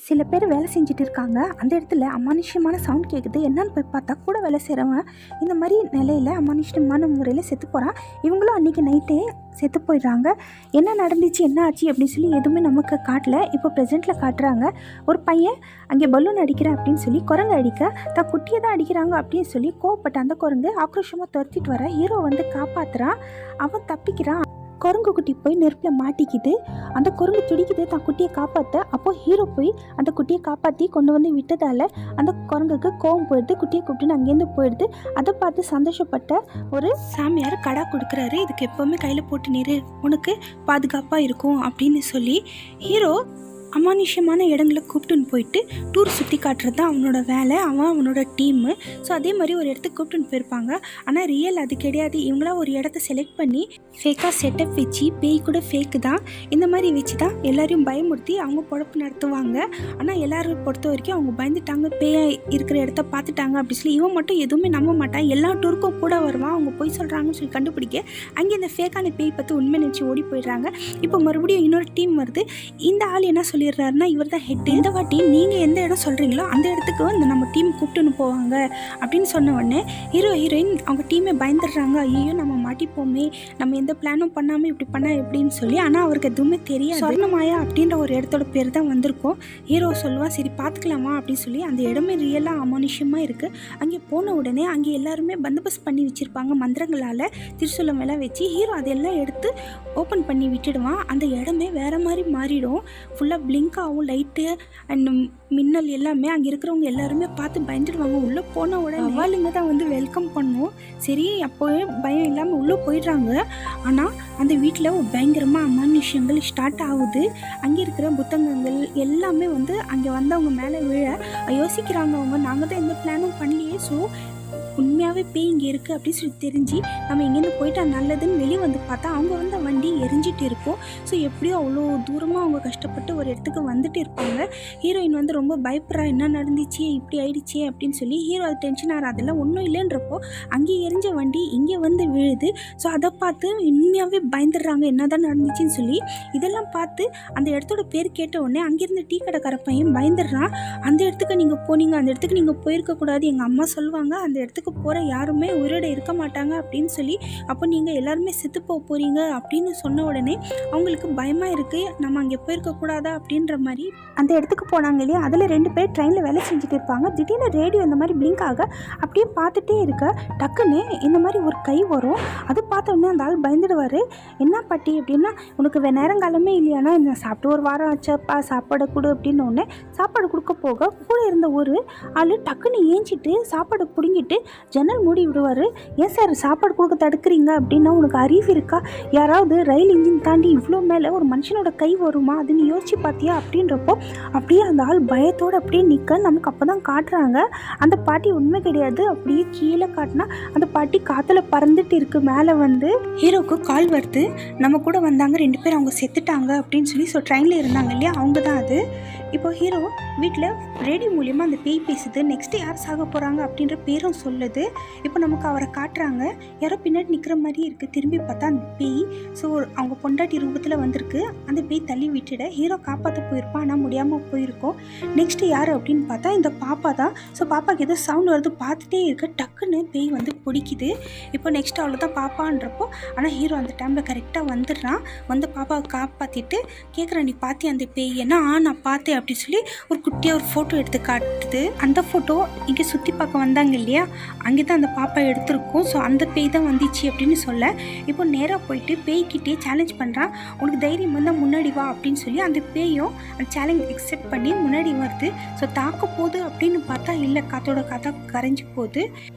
சில பேர் வேலை செஞ்சுட்டு இருக்காங்க. அந்த இடத்துல அமானுஷ்யமான சவுண்ட் கேட்குது. என்னன்னு போய் பார்த்தா கூட வேலை செய்கிறவன் இந்த மாதிரி நிலையில் அமானுஷ்யமான முறையில் செத்து போகிறான். இவங்களும் அன்றைக்கி நைட்டே செத்து போயிடுறாங்க. என்ன நடந்துச்சு, என்ன ஆச்சு அப்படின்னு சொல்லி எதுவுமே நமக்கு காட்டல. இப்போ ப்ரெசென்ட்டில் காட்டுறாங்க. ஒரு பையன் அங்கே பலூன் அடிக்கிறேன் அப்படின்னு சொல்லி குரங்கு அடிக்க தான் குட்டியை தான் அடிக்கிறாங்க அப்படின்னு சொல்லி கோவப்பட்ட அந்த குரங்கு ஆக்ரோஷமாக துரத்திட்டு வர ஹீரோ வந்து காப்பாற்றுறான். அவன் தப்பிக்கிறான். குரங்கு குட்டி போய் நெருப்பில் மாட்டிக்கிது. அந்த குரங்கு துடிக்குது தான் குட்டியை காப்பாற்ற. அப்போது ஹீரோ போய் அந்த குட்டியை காப்பாற்றி கொண்டு வந்து விட்டதால் அந்த குரங்குக்கு கோவம் போயிடுது. குட்டியை கூப்பிட்டுன்னு அங்கேருந்து போயிடுது. அதை பார்த்து சந்தோஷப்பட்ட ஒரு சாமியார் கடா கொடுக்குறாரு. இதுக்கு எப்போவுமே கையில் போட்டு நீர் உனக்கு பாதுகாப்பாக இருக்கும் அப்படின்னு சொல்லி ஹீரோ அமானுஷ்யமான இடங்களை கூப்பிட்டுன்னு போயிட்டு டூர் சுற்றி காட்டுறது தான் அவனோட வேலை. அவனோட டீமு. ஸோ அதே மாதிரி ஒரு இடத்துக்கு கூப்பிட்டுன்னு போயிருப்பாங்க. ஆனால் ரியல் அது கிடையாது. இவங்களாம் ஒரு இடத்த செலக்ட் பண்ணி ஃபேக்காக செட்டப் வச்சு பேய் கூட ஃபேக்கு தான் இந்த மாதிரி வச்சு தான் எல்லாரையும் பயமுறுத்தி அவங்க பொழப்பு நடத்துவாங்க. ஆனால் எல்லாரும் பொறுத்த வரைக்கும் அவங்க பயந்துட்டாங்க, பேய் இருக்கிற இடத்த பார்த்துட்டாங்க அப்படி சொல்லி. இவன் மட்டும் எதுவுமே நம்ப மாட்டான். எல்லா டூருக்கும் கூட வருவான். அவங்க போய் சொல்கிறாங்கன்னு சொல்லி கண்டுபிடிக்க அங்கே இந்த ஃபேக்கான பேய் பார்த்து உண்மை நினச்சி ஓடி போயிடுறாங்க. இப்போ மறுபடியும் இன்னொரு டீம் வருது. இந்த ஆள் என்ன சொல்லிடுறாருன்னா, இவர் தான் ஹெட். இந்த வாட்டி நீங்கள் எந்த இடம் சொல்கிறீங்களோ அந்த இடத்துக்கு வந்து நம்ம டீம் கூப்பிட்டுன்னு போவாங்க அப்படின்னு சொன்ன உடனே ஹீரோயின் அவங்க டீமே பயந்துடுறாங்க. ஐயோ நம்ம மாட்டிப்போமே, நம்ம எந்த பிளானும் பண்ணாமல் இப்படி பண்ண எப்படின்னு சொல்லி. ஆனால் அவருக்கு எதுவுமே தெரியாது. சொர்ணமாயா அப்படின்ற ஒரு இடத்தோட பேர் தான் வந்திருக்கும். ஹீரோ சொல்லுவா சரி பார்த்துக்கலாமா அப்படின்னு சொல்லி. அந்த இடமே ரியலாக அமானுஷ்யமாக இருக்குது. அங்கே போன உடனே அங்கே எல்லாருமே பந்தோபஸ்த் பண்ணி வச்சுருப்பாங்க மந்திரங்களால் திரிசூலம் எல்லாம் வச்சு. ஹீரோ அதெல்லாம் எடுத்து ஓப்பன் பண்ணி விட்டுடுவான். அந்த இடமே வேறு மாதிரி மாறிடும். ஃபுல்லாக பிளிங்க் ஆகும். லைட்டு அண்ட் மின்னல் எல்லாமே அங்கே இருக்கிறவங்க எல்லாருமே பார்த்து பயந்துடுவாங்க. உள்ளே போன உடனே அவளுங்க தான் வந்து வெல்கம் பண்ணும். சரி அப்போவே பயம் இல்லாமல் உள்ளே போயிடுறாங்க. ஆனால் அந்த வீட்டில் ஒரு பயங்கரமாக அமானுஷ்யங்கள் ஸ்டார்ட் ஆகுது. அங்கே இருக்கிற புத்தகங்கள் எல்லாமே வந்து அங்கே வந்தவங்க மேலே விழ யோசிக்கிறாங்க. அவங்க நாங்கள் தான் எந்த பிளானும் பண்ணலையே, ஸோ உண்மையாகவே பேய் இங்கே இருக்குது அப்படின்னு சொல்லி தெரிஞ்சு நம்ம இங்கேருந்து போயிட்டா நல்லதுன்னு வெளியே வந்து பார்த்தா அவங்க வந்து வண்டி எரிஞ்சிட்டு இருக்கும். ஸோ எப்படியோ அவ்வளோ தூரமாக அவங்க கஷ்டப்பட்டு ஒரு இடத்துக்கு வந்துட்டு இருப்பாங்க. ஹீரோயின் வந்து ரொம்ப பயப்படுறா, என்ன நடந்துச்சு இப்படி ஆயிடுச்சே அப்படின்னு சொல்லி. ஹீரோ அது டென்ஷன் ஆகிற அதெல்லாம் ஒன்றும் இல்லைன்றப்போ அங்கே எரிஞ்ச வண்டி இங்கே வந்து விழுது. ஸோ அதை பார்த்து உண்மையாகவே பயந்துடுறாங்க என்ன தான் நடந்துச்சுன்னு சொல்லி. இதெல்லாம் பார்த்து அந்த இடத்தோட பேர் கேட்ட உடனே அங்கேருந்து டீ கடைக்கார பையன் பயந்துடுறான். அந்த இடத்துக்கு நீங்கள் போனீங்க, அந்த இடத்துக்கு நீங்கள் போயிருக்கக்கூடாது, எங்கள் அம்மா சொல்லுவாங்க அந்த இடத்துக்கு போகிற யாருமே உயிரோட இருக்க மாட்டாங்க அப்படின்னு சொல்லி. அப்போ நீங்கள் எல்லாருமே செத்து போகிறீங்க அப்படின்னு சொன்ன உடனே அவங்களுக்கு பயமாக இருக்குது, நம்ம அங்கே போயிருக்கக்கூடாதா அப்படின்ற மாதிரி. அந்த இடத்துக்கு போனாங்க இல்லையா, அதில் 2 பேர் ட்ரெயினில் வேலை செஞ்சுட்டு இருப்பாங்க. திடீர்னு ரேடியோ இந்த மாதிரி பிளிங்க் ஆக அப்படியே பார்த்துட்டே இருக்க டக்குன்னு இந்த மாதிரி ஒரு கை வரும். அது பார்த்த உடனே அந்த ஆள் பயந்துடுவார். என்ன பாட்டி அப்படின்னா, உனக்கு நேரங்காலமே இல்லையானா, இந்த சாப்பிட்டு ஒரு வாரம் ஆச்சப்பா, சாப்பாடு கொடு அப்படின்னு ஒன்று சாப்பாடு கொடுக்க போக கூட இருந்த ஒரு ஆள் டக்குன்னு ஏஞ்சிட்டு சாப்பாடு பிடுங்கிட்டு ஜன்னல் மூடி விடுவார். ஏன் சார் சாப்பாடு கொடுக்க தடுக்கிறீங்க அப்படின்னா, உனக்கு அறிவு இருக்கா? யாராவது ரயில் இன்ஜின் தாண்டி இவ்வளோ மேலே ஒரு மனுஷனோட கை வருமா, அதுன்னு யோசிச்சு பார்த்தியா அப்படின்றப்போ அப்படியே அந்த ஆள் பயத்தோடு அப்படியே நிற்க நமக்கு அப்போ தான் காட்டுறாங்க. அந்த பாட்டி உண்மை கிடையாது. அப்படியே கீழே காட்டினா அந்த பாட்டி காற்றுல பறந்துட்டு இருக்கு. மேலே வந்து ஹீரோக்கு கால் வருது. நம்ம கூட வந்தாங்க 2 பேர், அவங்க செத்துட்டாங்க அப்படின்னு சொல்லி. ஸோ ட்ரெயினில் இருந்தாங்க இல்லையா, அவங்க தான் அது. இப்போ ஹீரோ வீட்டில் ரேடியோ மூலியமாக அந்த பேய் பேசுது. நெக்ஸ்ட்டு யார் சாக போகிறாங்க அப்படின்ற பேரும் சொல்லுது. இப்போ நமக்கு அவரை காட்டுறாங்க. யாரோ பின்னாடி நிற்கிற மாதிரி இருக்குது. திரும்பி பார்த்தா அந்த பேய் ஸோ அவங்க பொண்டாட்டி ரூபத்தில் வந்திருக்கு. அந்த பேய் தள்ளி விட்டுட ஹீரோ காப்பாற்ற போயிருப்பான். ஆனால் முடியாமல் போயிருக்கோம். நெக்ஸ்ட்டு யார் அப்படின்னு பார்த்தா இந்த பாப்பா தான். ஸோ பாப்பாவுக்கு ஏதோ சவுண்ட் வருது, பார்த்துட்டே இருக்க டக்குன்னு பேய் வந்து பிடிக்குது. இப்போ நெக்ஸ்ட் அவ்வளோ தான் பாப்பான்றப்போ. ஆனால் ஹீரோ அந்த டைமில் கரெக்டாக வந்துடுறான். வந்து பாப்பாவை காப்பாற்றிட்டு கேட்குறான், நீ பார்த்தி அந்த பேய்? ஏன்னா நான் பார்த்தேன் அப்படின்னு சொல்லி ஒரு குட்டியாக ஒரு ஃபோட்டோ எடுத்து காட்டுது. அந்த ஃபோட்டோ இங்கே சுற்றி பார்க்க வந்தாங்க இல்லையா, அங்கே தான் அந்த பாப்பா எடுத்திருக்கும். ஸோ அந்த பேய் தான் வந்துச்சு அப்படின்னு சொல்ல. இப்போ நேராக போயிட்டு பேய்கிட்டே சேலஞ்ச் பண்ணுறான். உனக்கு தைரியம் வந்தால் முன்னாடி வா அப்படின்னு சொல்லி. அந்த பேயும் அந்த சேலஞ்ச் அக்செப்ட் பண்ணி முன்னாடி வருது. ஸோ தாக்க போகுது அப்படின்னு பார்த்தா இல்லை, காத்தோட காத்தா கரைஞ்சி போகுது.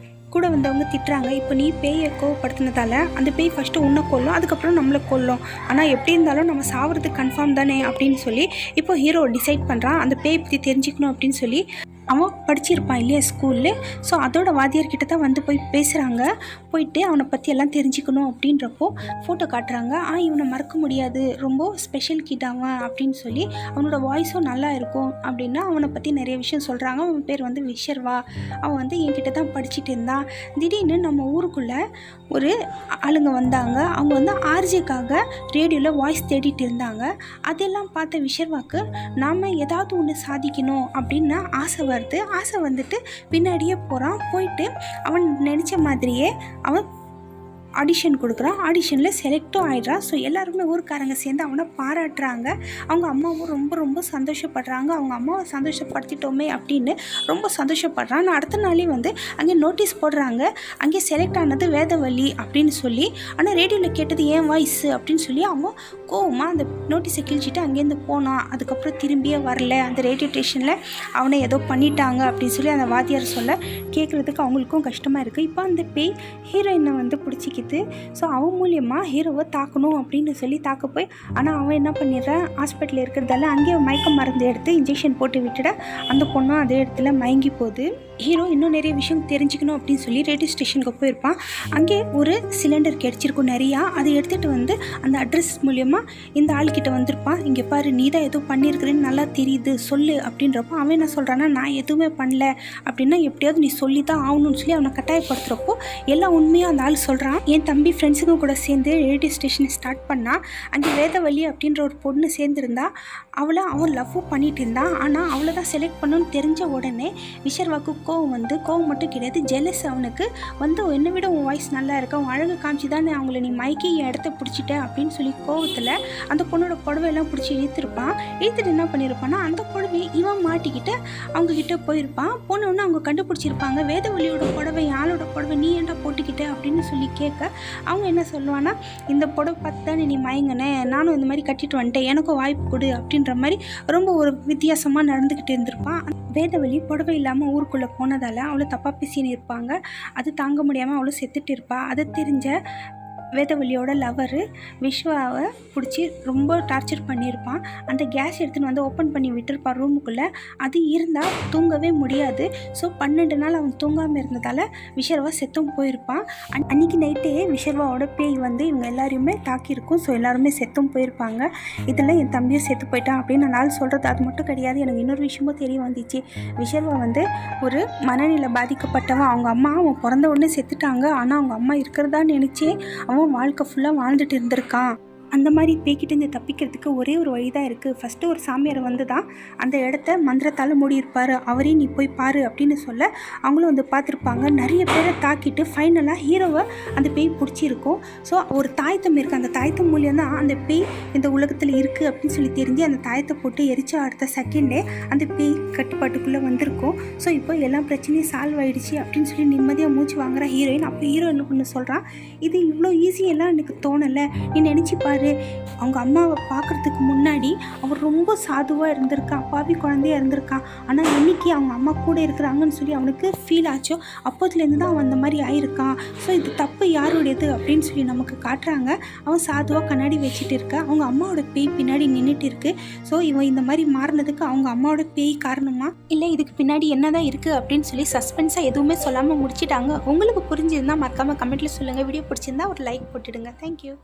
கூட வந்தவங்க திட்டுறாங்க, இப்போ நீ பேயை கோவப்படுத்தினதால அந்த பேய் ஃபஸ்ட்டு உன்னை கொல்லும், அதுக்கப்புறம் நம்மளை கொல்லும். ஆனால் எப்படி இருந்தாலும் நம்ம சாவறது கன்ஃபார்ம் தானே அப்படின்னு சொல்லி. இப்போ ஹீரோ டிசைட் பண்ணுறான் அந்த பேயை பற்றி தெரிஞ்சுக்கணும் அப்படின்னு சொல்லி. அவன் படிச்சிருப்பான் இல்லையா ஸ்கூலில். ஸோ அதோட வாத்தியார்கிட்ட தான் வந்து போய் பேசுகிறாங்க. போயிட்டு அவனை பற்றி எல்லாம் தெரிஞ்சுக்கணும் அப்படின்றப்போ ஃபோட்டோ காட்டுறாங்க. இவனை மறக்க முடியாது, ரொம்ப ஸ்பெஷல் கிட் அவன் அப்படின்னு சொல்லி, அவனோட வாய்ஸும் நல்லா இருக்கும் அப்படின்னு அவனை பற்றி நிறைய விஷயம் சொல்கிறாங்க. அவன் பேர் வந்து விஷர்வா. அவன் வந்து என்கிட்ட தான் படிச்சுட்டு இருந்தான். திடீர்னு நம்ம ஊருக்குள்ளே ஒரு ஆளுங்க வந்தாங்க. அவங்க வந்து ஆர்ஜேக்காக ரேடியோவில் வாய்ஸ் தேடிட்டு இருந்தாங்க. அதெல்லாம் பார்த்த விஷர்வாக்கு நாம் ஏதாவது ஒன்று சாதிக்கணும் அப்படின்னு ஆசை வந்துட்டு பின்னாடியே போகிறான். போயிட்டு அவன் நினச்ச மாதிரியே அவன் ஆடிஷன் கொடுக்குறான். ஆடிஷனில் செலக்டும் ஆகிடுறான். ஸோ எல்லாருமே ஊருக்காரங்க சேர்ந்து அவனை பாராட்டுறாங்க. அவங்க அம்மாவும் ரொம்ப ரொம்ப சந்தோஷப்படுறாங்க. அவங்க அம்மாவை சந்தோஷப்படுத்திட்டோமே அப்படின்னு ரொம்ப சந்தோஷப்படுறான். நான் அடுத்த நாளே வந்து அங்கே நோட்டீஸ் போடுறாங்க. அங்கே செலக்ட் ஆனது வேதவள்ளி அப்படின்னு சொல்லி. ஆனால் ரேடியோவில் கேட்டது ஏன் வாய்ஸ் அப்படின்னு சொல்லி அவன் கோவமாக அந்த நோட்டீஸை கிழிச்சிட்டு அங்கேருந்து போனான். அதுக்கப்புறம் திரும்பியே வரல. அந்த ரேடியோ ஸ்டேஷனில் அவனை ஏதோ பண்ணிட்டாங்க அப்படின்னு சொல்லி அந்த வாத்தியார் சொல்ல கேட்குறதுக்கு அவங்களுக்கும் கஷ்டமாக இருக்குது. இப்போ அந்த பேய் ஹீரோயினை வந்து பிடிச்சிக்கிது. ஸோ அவன் மூலியமாக ஹீரோவை தாக்கணும் அப்படின்னு சொல்லி தாக்க போய், ஆனால் அவன் என்ன பண்ணிடுறான், ஹாஸ்பிட்டலில் இருக்கிறதால அங்கேயே மயக்க மருந்து எடுத்து இன்ஜெக்ஷன் போட்டு விட்டுட அந்த பொண்ணும் அதே இடத்துல மயங்கி போகுது. ஹீரோ இன்னும் நிறைய விஷயம் தெரிஞ்சுக்கணும் அப்படின்னு சொல்லி ரேடியோ ஸ்டேஷனுக்கு போயிருப்பான். அங்கே ஒரு சிலிண்டர் கிடச்சிருக்கும் நிறையா. அதை எடுத்துகிட்டு வந்து அந்த அட்ரஸ் மூலியமாக இந்த ஆள்கிட்ட வந்திருப்பான். இங்கே பாரு, நீ தான் எதுவும் பண்ணியிருக்கிறேன்னு நல்லா தெரியுது, சொல்லு அப்படின்றப்போ அவன் என்ன சொல்கிறான்னா, நான் எதுவுமே பண்ணல அப்படின்னா எப்படியாவது நீ சொல்லி தான் ஆகணும்னு சொல்லி அவனை கட்டாயப்படுத்துகிறப்போ எல்லா உண்மையாக அந்த ஆள் சொல்கிறான். என் தம்பி ஃப்ரெண்ட்ஸுங்க கூட சேர்ந்து ரேடியோ ஸ்டேஷனை ஸ்டார்ட் பண்ணால் அங்கே வேதவள்ளி அப்படின்ற ஒரு பொண்ணு சேர்ந்துருந்தா. அவன் லவ் பண்ணிட்டு இருந்தான். ஆனால் அவளை தான் செலக்ட் பண்ணணும்னு தெரிஞ்ச உடனே விஷர்வாக்கு கோவம் மட்டும் கிடையாது, ஜெலஸ். அவனுக்கு வந்து என்னை விட உன் வாய்ஸ் நல்லா இருக்க, உன் அழகு காமிச்சு தானே அவங்கள நீ மைக்கி இடத்த பிடிச்சிட்ட அப்படின்னு சொல்லி கோவத்தில் அந்த பொண்ணோட புடவையெல்லாம் பிடிச்சி இழுத்துட்டு என்ன பண்ணியிருப்பான்னா, அந்த புடவை இவன் மாட்டிக்கிட்டு அவங்கக்கிட்ட போயிருப்பான். போனோன்னு அவங்க கண்டுபிடிச்சிருப்பாங்க. வேதவள்ளியோட புடவை, ஆளோட புடவை நீ ஏன்டா போட்டுக்கிட்ட அப்படின்னு சொல்லி கேட்க அவங்க என்ன சொல்லுவான்னா, இந்த புடவை பார்த்து தானே நீ மயங்கினே, நானும் இந்த மாதிரி கட்டிட்டு வந்துட்டேன், எனக்கும் வாய்ப்பு கொடு அப்படின்ற மாதிரி ரொம்ப ஒரு வித்தியாசமாக நடந்துக்கிட்டு இருந்திருப்பான். வேதவள்ளி புடவை இல்லாமல் ஊருக்குள்ளே போனதால் அவளை தப்பாக பேசின்னு இருப்பாங்க. அது தாங்க முடியாமல் அவளும் செத்துட்டு இருப்பாள். அதை தெரிஞ்ச வேதவள்ளியோட லவரு விஸ்வாவை பிடிச்சி ரொம்ப டார்ச்சர் பண்ணியிருப்பான். அந்த கேஸ் எடுத்துன்னு வந்து ஓப்பன் பண்ணி விட்டுருப்பான் ரூமுக்குள்ளே. அது இருந்தால் தூங்கவே முடியாது. ஸோ 12 நாள் அவன் தூங்காமல் இருந்ததால் விஷர்வா செத்தும் போயிருப்பான். அன்றைக்கி நைட்டே விஷர்வாவோட பேய் வந்து இவங்க எல்லாரையுமே தாக்கியிருக்கும். ஸோ எல்லாருமே செத்தும் போயிருப்பாங்க. இதில் என் தம்பியும் செத்து போயிட்டான் அப்படின்னு நான் சொல்கிறது அது மட்டும் கிடையாது. எனக்கு இன்னொரு விஷயமும் தெரிய வந்துச்சு. விஷர்வா வந்து ஒரு மனநிலை பாதிக்கப்பட்டவன். அவங்க அம்மா அவன் பிறந்த உடனே செத்துட்டாங்க. ஆனால் அவங்க அம்மா இருக்கிறதா நினச்சே அவன் வாழ்க்கை ஃபுல்லாக வாழ்ந்துட்டு இருந்திருக்கான். அந்த மாதிரி பேய்கிட்டேருந்து தப்பிக்கிறதுக்கு ஒரே ஒரு வழி தான் இருக்குது. ஃபஸ்ட்டு ஒரு சாமியார் வந்து தான் அந்த இடத்த மந்திரத்தால் மூடியிருப்பார். அவரே நீ போய் பாரு அப்படின்னு சொல்ல அவங்களும் வந்து பார்த்துருப்பாங்க. நிறைய பேரை தாக்கிட்டு ஃபைனலாக ஹீரோவை அந்த பேய் பிடிச்சிருக்கும். ஸோ ஒரு தாயத்தம் இருக்குது. அந்த தாயத்தம் மூலியம் தான் அந்த பேய் இந்த உலகத்தில் இருக்குது அப்படின்னு சொல்லி தெரிஞ்சு அந்த தாயத்தை போட்டு எரிச்ச அடுத்த செகண்டே அந்த பேய் கட்டுப்பாட்டுக்குள்ளே வந்திருக்கும். ஸோ இப்போ எல்லா பிரச்சனையும் சால்வ் ஆகிடுச்சு அப்படின்னு சொல்லி நிம்மதியாக மூச்சு வாங்குற ஹீரோயின். அப்போ ஹீரோ என்ன பண்ண சொல்கிறான், இது இவ்வளோ ஈஸியெல்லாம் எனக்கு தோணலை, நீ நினச்சி பாரு, அவங்க அம்மாவை பார்க்குறதுக்கு முன்னாடி அவர் ரொம்ப சாதுவாக இருந்திருக்கான், அப்பாவி குழந்தையாக இருந்திருக்கான். ஆனால் இன்னைக்கு அவங்க அம்மா கூட இருக்கிறாங்கன்னு சொல்லி அவனுக்கு ஃபீல் ஆச்சோ அப்போதுலேருந்து தான் அவன் அந்த மாதிரி ஆயிருக்கான். ஸோ இது தப்பு யாருடையது அப்படின்னு சொல்லி நமக்கு காட்டுறாங்க. அவன் சாதுவாக கண்ணாடி வச்சுட்டு இருக்க, அவங்க அம்மாவோட பேய் பின்னாடி நின்றுட்டு இருக்கு. ஸோ இவன் இந்த மாதிரி மாறினதுக்கு அவங்க அம்மாவோட பேய் காரணமா இல்லை இதுக்கு பின்னாடி என்னதான் இருக்குது அப்படின்னு சொல்லி சஸ்பென்ஸாக எதுவுமே சொல்லாமல் முடிச்சிட்டாங்க. உங்களுக்கு புரிஞ்சிருந்தால் மறக்காமல் கமெண்ட்டில் சொல்லுங்கள். வீடியோ பிடிச்சிருந்தா ஒரு லைக் போட்டுடுங்க. தேங்க்யூ.